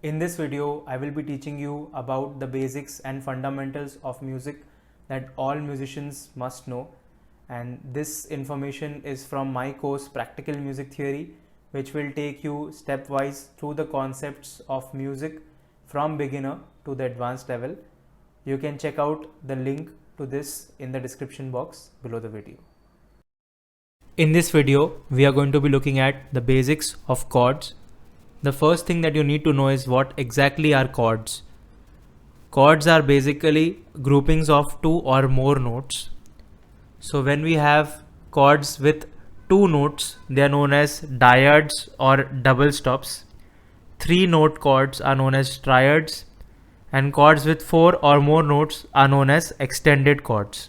In this video, I will be teaching you about the basics and fundamentals of music that all musicians must know. And this information is from my course Practical Music Theory, which will take you stepwise through the concepts of music from beginner to the advanced level. You can check out the link to this in the description box below the video. In this video, we are going to be looking at the basics of chords. The first thing that you need to know is what exactly are chords. Chords are basically groupings of two or more notes. So when we have chords with two notes, they are known as dyads or double stops. 3-note chords are known as triads, and chords with 4 or more notes are known as extended chords.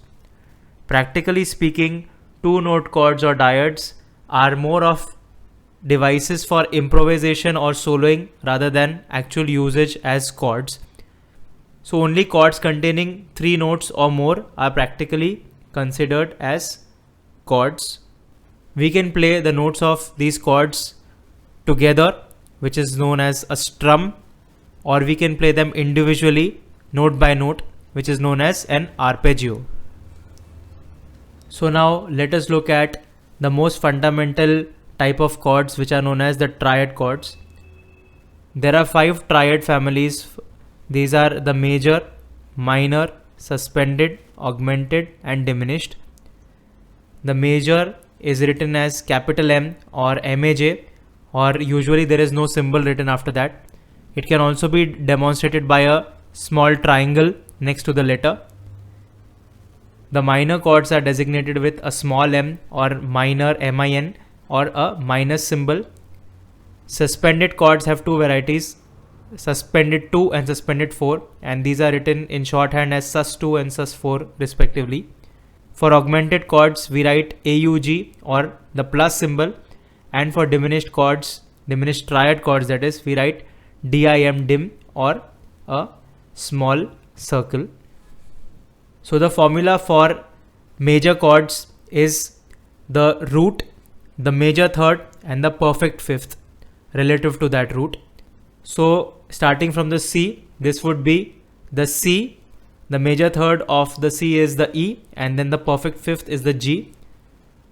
Practically speaking, 2-note chords or dyads are more of devices for improvisation or soloing rather than actual usage as chords. So only chords containing 3 notes or more are practically considered as chords. We can play the notes of these chords together, which is known as a strum, or we can play them individually note by note, which is known as an arpeggio. So now let us look at the most fundamental type of chords, which are known as the triad chords. There are 5 triad families. These are the major, minor, suspended, augmented and diminished. The major is written as capital M or MAJ, or usually there is no symbol written after that. It can also be demonstrated by a small triangle next to the letter. The minor chords are designated with a small m or minor MIN or a minus symbol. Suspended chords have 2 varieties, suspended 2 and suspended 4, and these are written in shorthand as sus2 and sus4 respectively. For augmented chords, we write AUG or the plus symbol, and for diminished chords, diminished triad chords that is, we write DIM dim or a small circle. So the formula for major chords is the root, the major third and the perfect fifth relative to that root. So starting from the C, this would be the C, the major third of the C is the E, and then the perfect fifth is the G.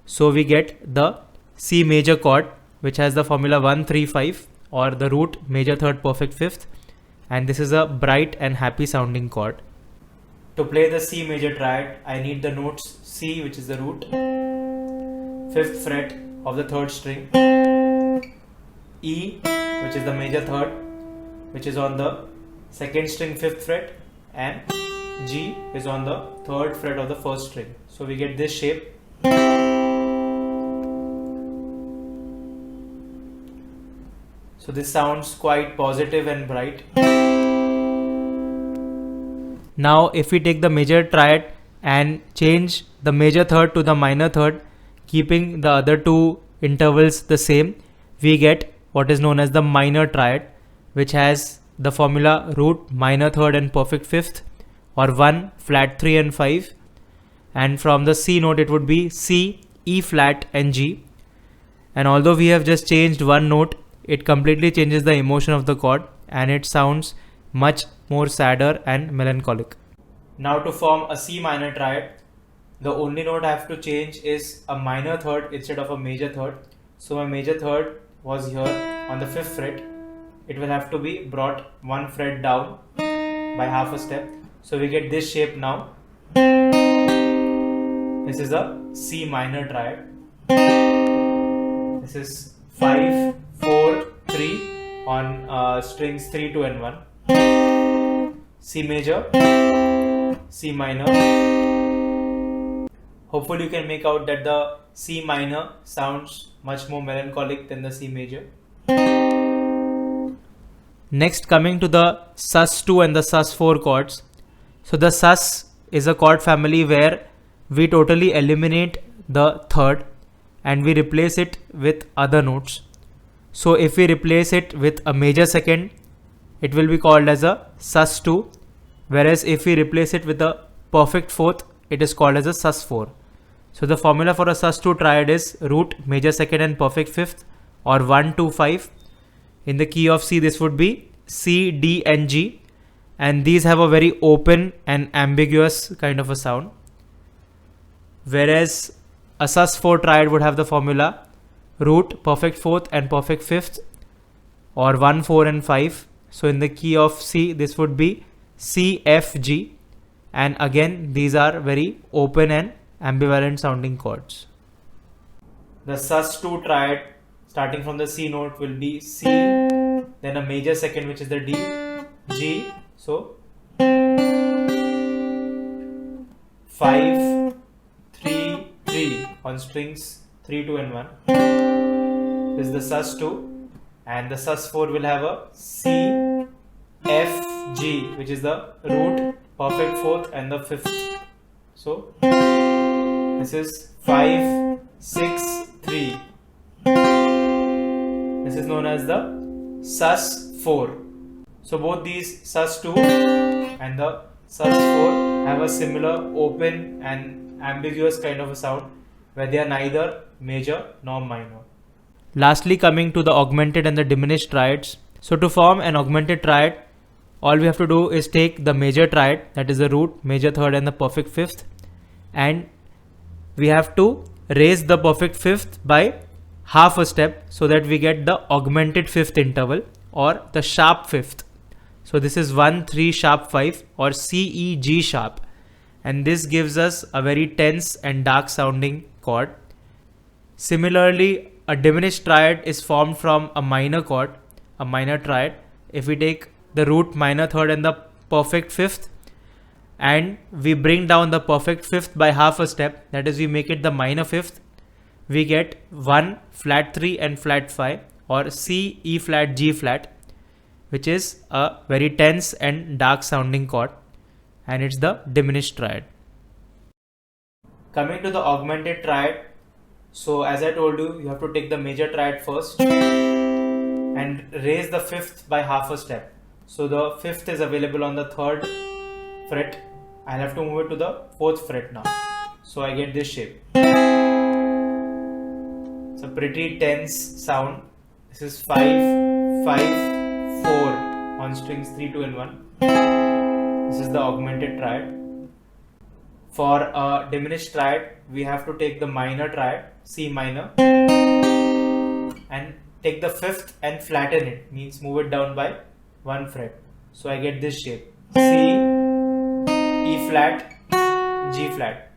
So we get the C major chord, which has the formula 1, 3, 5, or the root, major third, perfect fifth, and this is a bright and happy sounding chord. To play the C major triad, I need the notes C, which is the root, 5th fret of the 3rd string, E, which is the major third, which is on the 2nd string 5th fret, and G is on the 3rd fret of the 1st string. So we get this shape. So this sounds quite positive and bright. Now if we take the major triad and change the major third to the minor third, keeping the other 2 intervals the same, we get what is known as the minor triad, which has the formula root, minor third and perfect fifth, or 1, flat 3 and 5, and from the C note it would be C, E flat and G. And although we have just changed one note, it completely changes the emotion of the chord and it sounds much more sadder and melancholic. Now to form a C minor triad, the only note I have to change is a minor third instead of a major third. So my major third was here on the 5th fret. It will have to be brought 1 fret down by half a step. So we get this shape now. This is a C minor triad. This is 5, 4, 3 on strings 3, 2 and 1. C major, C minor. Hopefully you can make out that the C minor sounds much more melancholic than the C major. Next, coming to the sus2 and the sus4 chords. So the sus is a chord family where we totally eliminate the third and we replace it with other notes. So if we replace it with a major second, it will be called as a sus2, whereas if we replace it with a perfect fourth, it is called as a sus4. So the formula for a sus2 triad is root, major second and perfect fifth, or 1, 2, 5. In the key of C, this would be C, D and G, and these have a very open and ambiguous kind of a sound. Whereas a sus4 triad would have the formula root, perfect fourth and perfect fifth, or 1, 4 and 5. So in the key of C, this would be C, F, G, and again these are very open and ambivalent sounding chords. The sus2 triad starting from the C note will be C, then a major second which is the D, G, so 5, 3, 3 on strings 3, 2 and 1. This is the sus2, and the sus4 will have a C, F, G, which is the root, perfect fourth and the fifth. So this is 5, 6, 3. This is known as the sus4. So both these sus2 and the sus4 have a similar open and ambiguous kind of a sound where they are neither major nor minor. Lastly, coming to the augmented and the diminished triads. So to form an augmented triad, all we have to do is take the major triad, that is the root, major third and the perfect fifth, and we have to raise the perfect fifth by half a step so that we get the augmented fifth interval or the sharp fifth. So this is 1, 3 sharp 5 or C, E, G sharp, and this gives us a very tense and dark sounding chord. Similarly, a diminished triad is formed from a minor chord, a minor triad. If we take the root, minor third and the perfect fifth, and we bring down the perfect fifth by half a step, that is we make it the minor fifth, we get 1, flat 3 and flat 5 or C, E flat, G flat, which is a very tense and dark sounding chord, and it's the diminished triad. Coming to the augmented triad, so as I told you, you have to take the major triad first and raise the fifth by half a step. So the fifth is available on the 3rd fret. I'll have to move it to the 4th fret now. So I get this shape. It's a pretty tense sound. This is 5, 5, 4 on strings 3, 2 and 1. This is the augmented triad. For a diminished triad, we have to take the minor triad, C minor, and take the fifth and flatten it, means move it down by 1 fret. So I get this shape: C, E flat, G flat.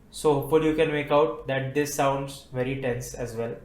So hopefully you can make out that this sounds very tense as well.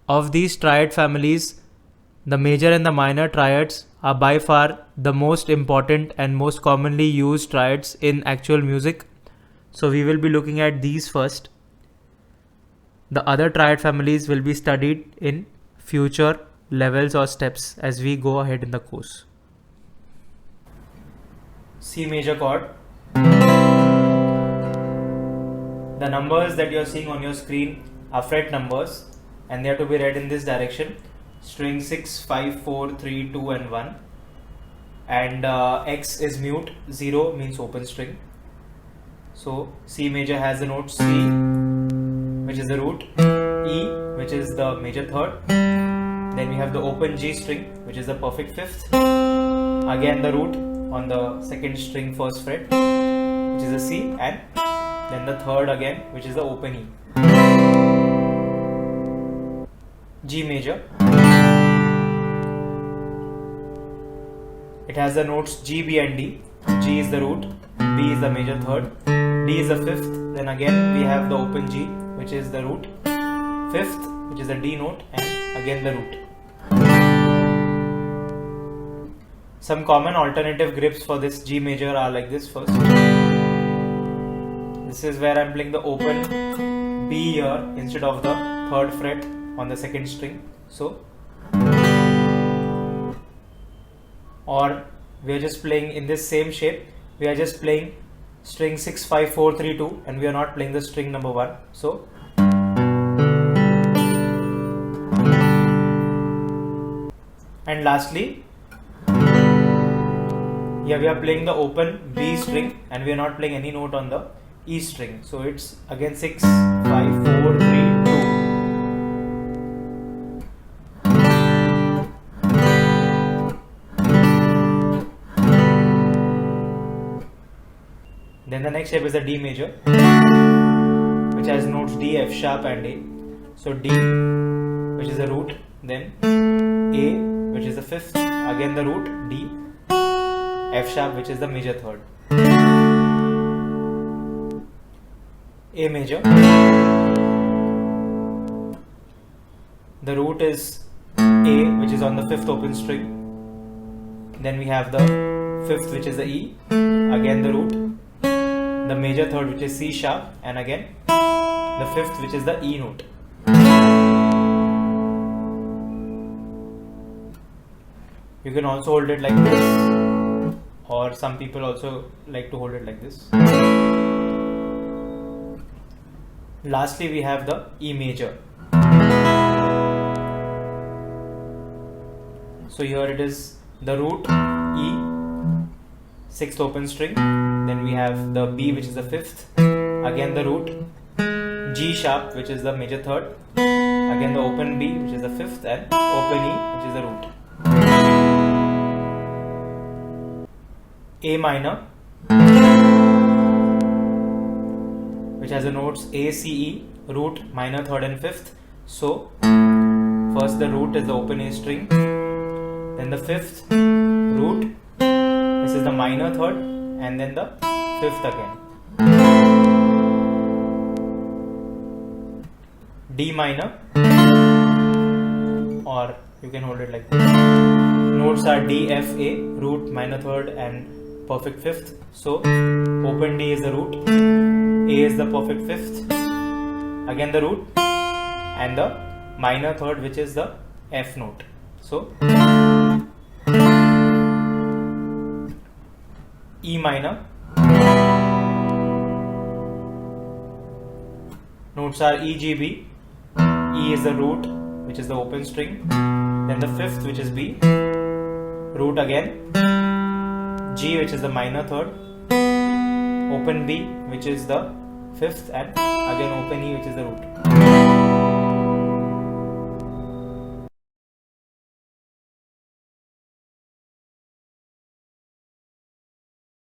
Of these triad families, the major and the minor triads are by far the most important and most commonly used triads in actual music. So we will be looking at these first. The other triad families will be studied in future levels or steps as we go ahead in the course. C major chord. The numbers that you are seeing on your screen are fret numbers, and they have to be read in this direction: string 6, 5, 4, 3, 2 and 1, and X is mute, 0 means open string. So C major has the note C, which is the root, E, which is the major third, then we have the open G string, which is the perfect fifth, again the root on the second string first fret, which is the C, and then the third again, which is the open E. G major. It has the notes G, B and D. G is the root, B is the major third, D is the fifth, then again we have the open G, which is the root, fifth, which is the D note, and again the root. Some common alternative grips for this G major are like this. First, this is where I'm playing the open B here instead of the third fret on the second string. So, or we are just playing in this same shape. We are just playing string 6, 5, 4, 3, 2, and we are not playing the string number 1. So, and lastly, here we are playing the open B string and we are not playing any note on the E string. So it's again 6, 5, 4, 3, 2. Then the next shape is the D major, which has notes D, F sharp and A. So D, which is the root, then A, which is the fifth, again the root, D, F sharp, which is the major third. A major, the root is A, which is on the fifth open string. Then we have the fifth, which is the E, again the root, the major third, which is C sharp, and again the fifth, which is the E note. You can also hold it like this, or some people also like to hold it like this. Lastly, we have the E major. So here it is the root, E, sixth open string. Then we have the B, which is the fifth, again the root, G sharp, which is the major third, again the open B, which is the fifth, and open E, which is the root. A minor, which has the notes A, C, E, root, minor third and fifth. So first the root is the open A string, then the fifth, root, this is the minor third, and then the fifth again. D minor, or you can hold it like this. Notes are D, F, A, root, minor third and perfect fifth. So open D is the root, A is the perfect fifth, again the root, and the minor third, which is the F note. So E minor, notes are E, G, B. E is the root, which is the open string, then the fifth, which is B, root again, G, which is the minor third, open B, which is the fifth, and again open E, which is the root.